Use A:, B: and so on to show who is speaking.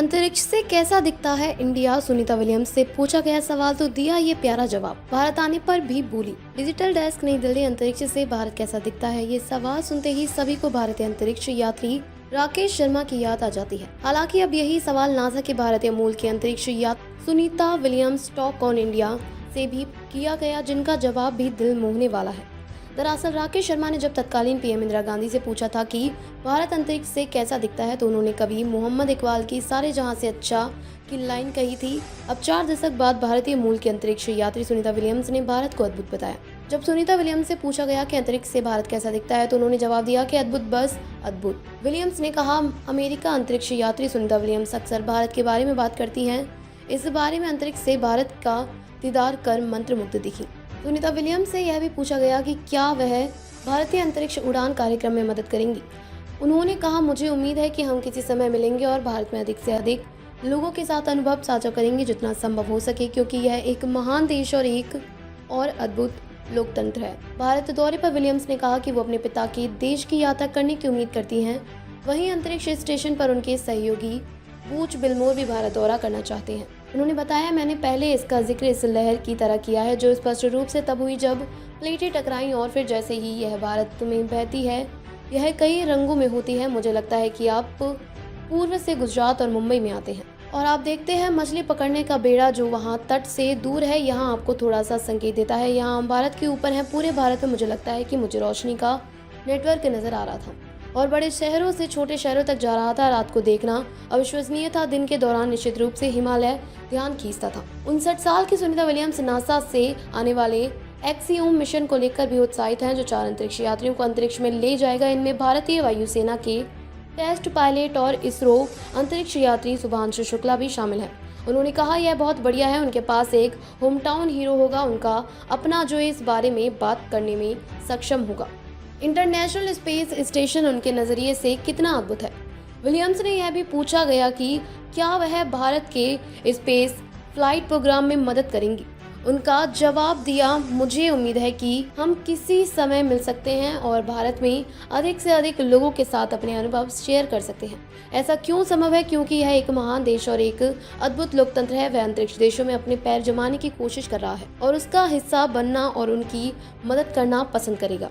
A: अंतरिक्ष से कैसा दिखता है इंडिया, सुनीता विलियम्स से पूछा गया सवाल तो दिया ये प्यारा जवाब। भारत आने पर भी बोली। डिजिटल डेस्क, नई दिल्ली। अंतरिक्ष से भारत कैसा दिखता है, ये सवाल सुनते ही सभी को भारतीय अंतरिक्ष यात्री राकेश शर्मा की याद आ जाती है। हालांकि अब यही सवाल नासा के भारतीय मूल के अंतरिक्ष यात्री Sunita Williams talk on India से भी किया गया, जिनका जवाब भी दिल मोहने वाला है। दरअसल राकेश शर्मा ने जब तत्कालीन पीएम इंदिरा गांधी से पूछा था कि भारत अंतरिक्ष से कैसा दिखता है, तो उन्होंने कभी मोहम्मद इकबाल की सारे जहां से अच्छा की लाइन कही थी। अब 4 दशक बाद भारतीय मूल के अंतरिक्ष यात्री सुनीता विलियम्स ने भारत को अद्भुत बताया। जब सुनीता विलियम्स से पूछा गया कि अंतरिक्ष से भारत कैसा दिखता है, तो उन्होंने जवाब दिया कि अद्भुत, बस अद्भुत। विलियम्स ने कहा, अमेरिका अंतरिक्ष यात्री सुनीता विलियम्स अक्सर भारत के बारे में बात करती हैं। इस बारे में अंतरिक्ष से भारत का दीदार कर मंत्रमुग्ध दिखी। सुनीता विलियम्स से यह भी पूछा गया कि क्या वह भारतीय अंतरिक्ष उड़ान कार्यक्रम में मदद करेंगी। उन्होंने कहा, मुझे उम्मीद है कि हम किसी समय मिलेंगे और भारत में अधिक से अधिक लोगों के साथ अनुभव साझा करेंगे जितना संभव हो सके, क्योंकि यह एक महान देश और एक और अद्भुत लोकतंत्र है। भारत दौरे पर विलियम्स ने कहा कि वो अपने पिता के देश की यात्रा करने की उम्मीद करती हैं। वहीं अंतरिक्ष स्टेशन पर उनके सहयोगी बूच बिलमोर भी भारत दौरा करना चाहते हैं। उन्होंने बताया, मैंने पहले इसका जिक्र इस लहर की तरह किया है जो स्पष्ट रूप से तब हुई जब प्लेटें टकराईं और फिर जैसे ही यह भारत में बहती है, यह कई रंगों में होती है। मुझे लगता है कि आप पूर्व से गुजरात और मुंबई में आते हैं और आप देखते हैं मछली पकड़ने का बेड़ा जो वहाँ तट से दूर है, यहाँ आपको थोड़ा सा संकेत देता है। यहाँ हम भारत के ऊपर हैं। पूरे भारत में मुझे लगता है कि मुझे रोशनी का नेटवर्क नजर आ रहा था और बड़े शहरों से छोटे शहरों तक जा रहा था। रात को देखना अविश्वसनीय था। दिन के दौरान निश्चित रूप से हिमालय ध्यान खींचता था। 59 साल की सुनीता विलियम्स नासा से आने वाले एक्सियोम मिशन को लेकर भी उत्साहित हैं, जो 4 अंतरिक्ष यात्रियों को अंतरिक्ष में ले जाएगा। इनमें भारतीय वायुसेना के टेस्ट पायलट और इसरो अंतरिक्ष यात्री शुभांशु शुक्ला भी शामिल है। उन्होंने कहा, यह बहुत बढ़िया है। उनके पास एक होम टाउन हीरो होगा, उनका अपना, जो इस बारे में बात करने में सक्षम होगा। इंटरनेशनल स्पेस स्टेशन उनके नज़रिए से कितना अद्भुत है। विलियम्स ने यह भी पूछा गया कि क्या वह भारत के स्पेस फ्लाइट प्रोग्राम में मदद करेंगी। उनका जवाब दिया, मुझे उम्मीद है कि हम किसी समय मिल सकते हैं और भारत में अधिक से अधिक लोगों के साथ अपने अनुभव शेयर कर सकते हैं। ऐसा क्यों संभव है? क्योंकि यह एक महान देश और एक अद्भुत लोकतंत्र है। वह अंतरिक्ष देशों में अपने पैर जमाने की कोशिश कर रहा है और उसका हिस्सा बनना और उनकी मदद करना पसंद करेगा।